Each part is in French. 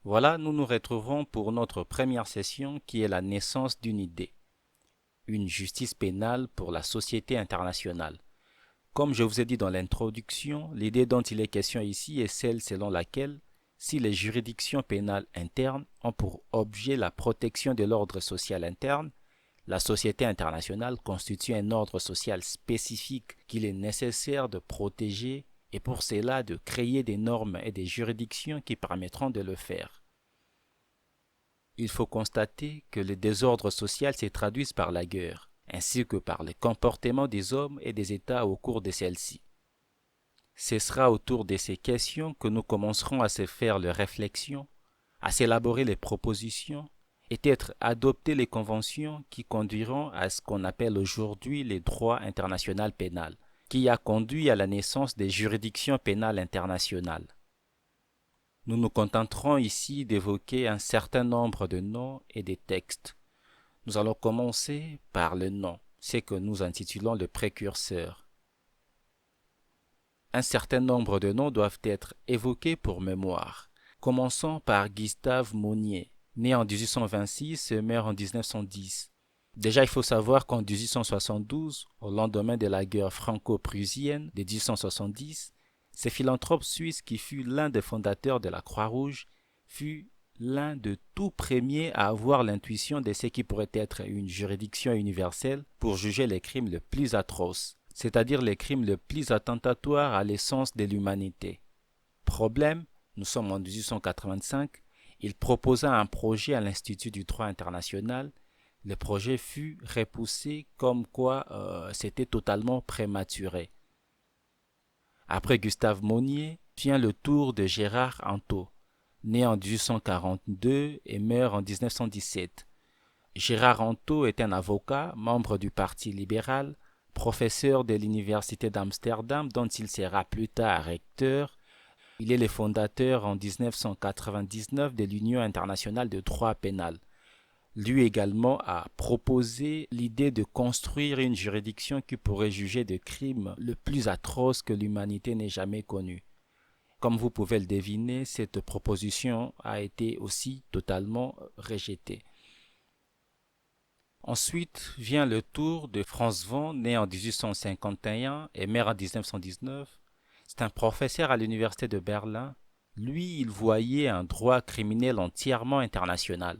Voilà, nous nous retrouvons pour notre première session qui est la naissance d'une idée, une justice pénale pour la société internationale. Comme je vous ai dit dans l'introduction, l'idée dont il est question ici est celle selon laquelle, si les juridictions pénales internes ont pour objet la protection de l'ordre social interne, la société internationale constitue un ordre social spécifique qu'il est nécessaire de protéger et pour cela de créer des normes et des juridictions qui permettront de le faire. Il faut constater que les désordres sociaux se traduisent par la guerre, ainsi que par les comportements des hommes et des États au cours de celle-ci. Ce sera autour de ces questions que nous commencerons à se faire les réflexions, à s'élaborer les propositions et peut-être adopter les conventions qui conduiront à ce qu'on appelle aujourd'hui le droit international pénal, qui a conduit à la naissance des juridictions pénales internationales. Nous nous contenterons ici d'évoquer un certain nombre de noms et de textes. Nous allons commencer par le nom, ce que nous intitulons le précurseur. Un certain nombre de noms doivent être évoqués pour mémoire. Commençons par Gustave Monnier, né en 1826 et mort en 1910. Déjà, il faut savoir qu'en 1872, au lendemain de la guerre franco-prussienne de 1870, ce philanthrope suisse qui fut l'un des fondateurs de la Croix-Rouge fut l'un de tout premiers à avoir l'intuition de ce qui pourrait être une juridiction universelle pour juger les crimes les plus atroces, c'est-à-dire les crimes les plus attentatoires à l'essence de l'humanité. Problème, nous sommes en 1885, il proposa un projet à l'Institut du droit international. Le projet fut repoussé comme quoi c'était totalement prématuré. Après Gustave Monnier, vient le tour de Gérard Antot, né en 1842 et meurt en 1917. Gérard Antot est un avocat, membre du Parti libéral, professeur de l'Université d'Amsterdam dont il sera plus tard recteur. Il est le fondateur en 1999 de l'Union internationale de droit pénal. Lui également a proposé l'idée de construire une juridiction qui pourrait juger des crimes le plus atroces que l'humanité n'ait jamais connus. Comme vous pouvez le deviner, cette proposition a été aussi totalement rejetée. Ensuite vient le tour de Franz Von, né en 1851 et mort en 1919. C'est un professeur à l'université de Berlin. Lui, il voyait un droit criminel entièrement international.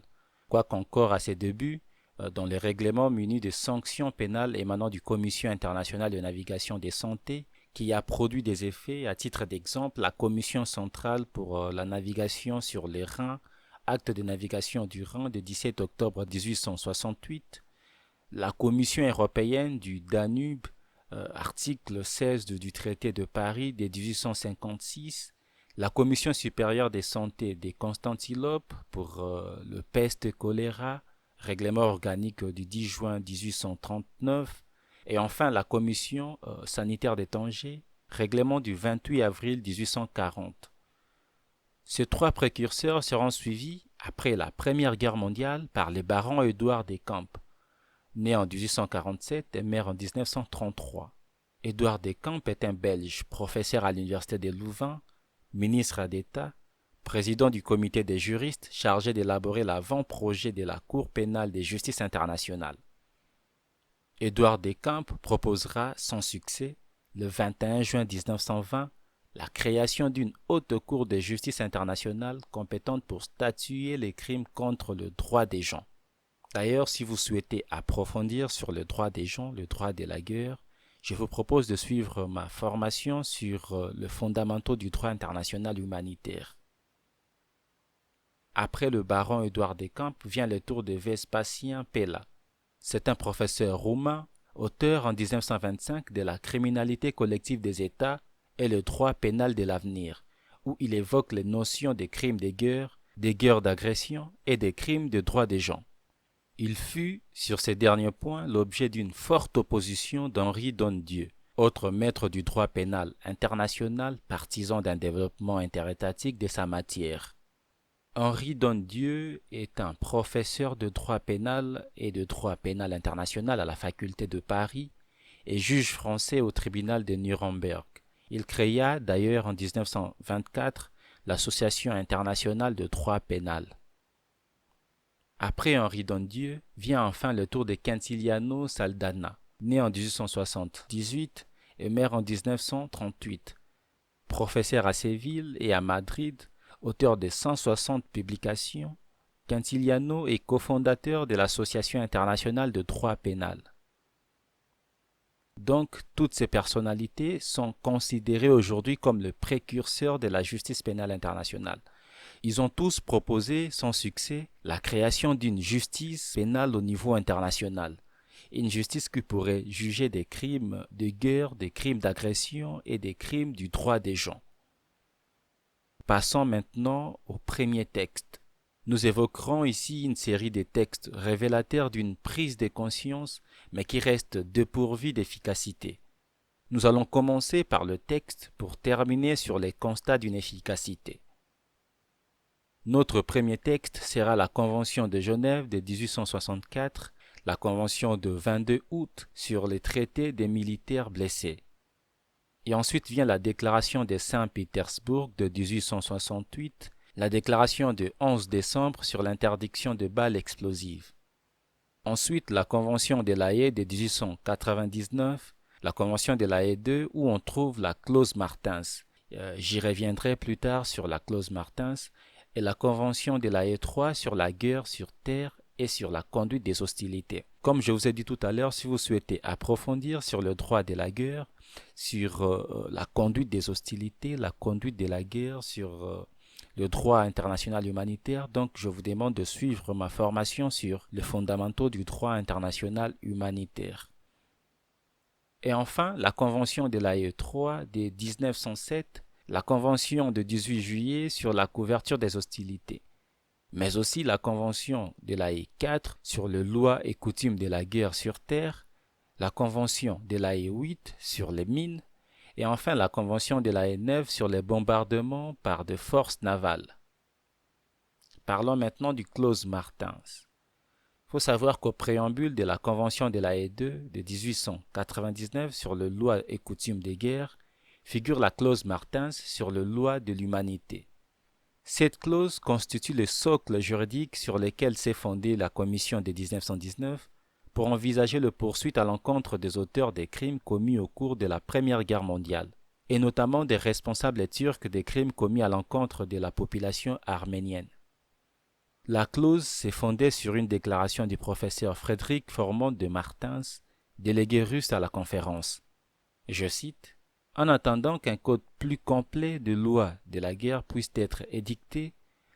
Quoiqu'encore à ses débuts, dans les règlements munis de sanctions pénales émanant du Commission internationale de navigation des santé, qui a produit des effets, à titre d'exemple, la Commission centrale pour la navigation sur les Rhin, acte de navigation du Rhin de 17 octobre 1868, la Commission européenne du Danube, article 16 du traité de Paris de 1856, la Commission supérieure des santé de Constantinople pour le peste-choléra, règlement organique du 10 juin 1839, et enfin la Commission sanitaire de Tanger, règlement du 28 avril 1840. Ces trois précurseurs seront suivis, après la Première Guerre mondiale, par le baron Édouard Deschamps, né en 1847 et mort en 1933. Édouard Deschamps est un Belge, professeur à l'université de Louvain, ministre d'État, président du comité des juristes chargé d'élaborer l'avant-projet de la Cour pénale de justice internationale. Édouard Deschamps proposera sans succès, le 21 juin 1920, la création d'une haute cour de justice internationale compétente pour statuer les crimes contre le droit des gens. D'ailleurs, si vous souhaitez approfondir sur le droit des gens, le droit de la guerre, je vous propose de suivre ma formation sur les fondamentaux du droit international humanitaire. Après le baron Édouard Deschamps vient le tour de Vespasien Pella. C'est un professeur roumain, auteur en 1925 de la criminalité collective des États et le droit pénal de l'avenir, où il évoque les notions des crimes de guerre, des guerres d'agression et des crimes de droits des gens. Il fut, sur ces derniers points, l'objet d'une forte opposition d'Henri Donne-Dieu, autre maître du droit pénal international, partisan d'un développement interétatique de sa matière. Henri Dondieu est un professeur de droit pénal et de droit pénal international à la faculté de Paris et juge français au tribunal de Nuremberg. Il créa d'ailleurs en 1924 l'Association internationale de droit pénal. Après Henri Dondieu vient enfin le tour de Quintiliano Saldana, né en 1878 et mort en 1938. Professeur à Séville et à Madrid, auteur de 160 publications, Quintiliano est cofondateur de l'Association internationale de droit pénal. Donc, toutes ces personnalités sont considérées aujourd'hui comme le précurseur de la justice pénale internationale. Ils ont tous proposé, sans succès, la création d'une justice pénale au niveau international. Une justice qui pourrait juger des crimes de guerre, des crimes d'agression et des crimes du droit des gens. Passons maintenant au premier texte. Nous évoquerons ici une série de textes révélateurs d'une prise de conscience, mais qui restent dépourvus d'efficacité. Nous allons commencer par le texte pour terminer sur les constats d'une efficacité. Notre premier texte sera la Convention de Genève de 1864, la Convention de 22 août sur les traités des militaires blessés. Et ensuite vient la Déclaration de Saint-Pétersbourg de 1868, la Déclaration de 11 décembre sur l'interdiction de balles explosives. Ensuite, la Convention de La Haye de 1899, la Convention de La Haye 2 où on trouve la clause Martens. J'y reviendrai plus tard sur la clause Martens, et la Convention de La Haye 3 sur la guerre sur terre et sur la conduite des hostilités. Comme je vous ai dit tout à l'heure, si vous souhaitez approfondir sur le droit de la guerre, sur la conduite des hostilités, la conduite de la guerre, sur le droit international humanitaire, donc je vous demande de suivre ma formation sur les fondamentaux du droit international humanitaire. Et enfin, la Convention de La Haye 3 de 1907, la Convention de 18 juillet sur la couverture des hostilités, mais aussi la Convention de La Haye 4 sur les lois et coutumes de la guerre sur terre, la Convention de La Haye 8 sur les mines, et enfin la Convention de La Haye 9 sur les bombardements par des forces navales. Parlons maintenant du clause Martens. Il faut savoir qu'au préambule de la Convention de La Haye 2 de 1899 sur les lois et coutumes de guerre figure la clause Martens sur les lois de l'humanité. Cette clause constitue le socle juridique sur lequel s'est fondée la Commission de 1919 pour envisager le poursuite à l'encontre des auteurs des crimes commis au cours de la Première Guerre mondiale, et notamment des responsables turcs des crimes commis à l'encontre de la population arménienne. La clause s'est fondée sur une déclaration du professeur Frédéric Formand de Martens, délégué russe à la conférence. Je cite: « En attendant qu'un code plus complet de lois de la guerre puisse être édicté,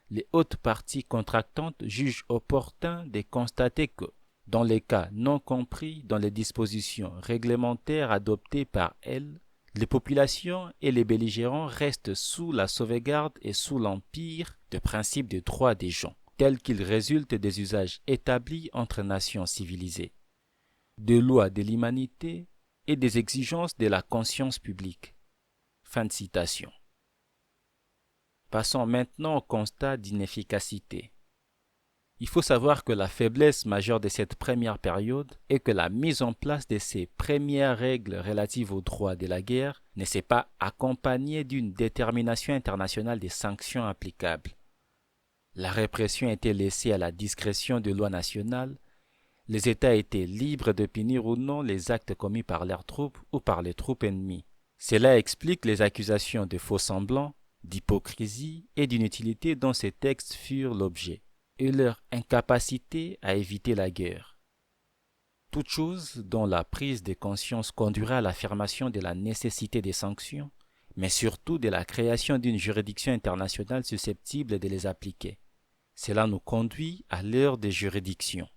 les hautes parties contractantes jugent opportun de constater que, dans les cas non compris dans les dispositions réglementaires adoptées par elles, les populations et les belligérants restent sous la sauvegarde et sous l'empire des principes des droits des gens, tels qu'ils résultent des usages établis entre nations civilisées, des lois de l'humanité et des exigences de la conscience publique. » Fin de citation. Passons maintenant au constat d'inefficacité. Il faut savoir que la faiblesse majeure de cette première période est que la mise en place de ces premières règles relatives aux droits de la guerre ne s'est pas accompagnée d'une détermination internationale des sanctions applicables. La répression était laissée à la discrétion de lois nationales. Les États étaient libres de punir ou non les actes commis par leurs troupes ou par les troupes ennemies. Cela explique les accusations de faux-semblants, d'hypocrisie et d'inutilité dont ces textes furent l'objet, et leur incapacité à éviter la guerre. Toute chose dont la prise de conscience conduira à l'affirmation de la nécessité des sanctions, mais surtout de la création d'une juridiction internationale susceptible de les appliquer. Cela nous conduit à l'heure des juridictions.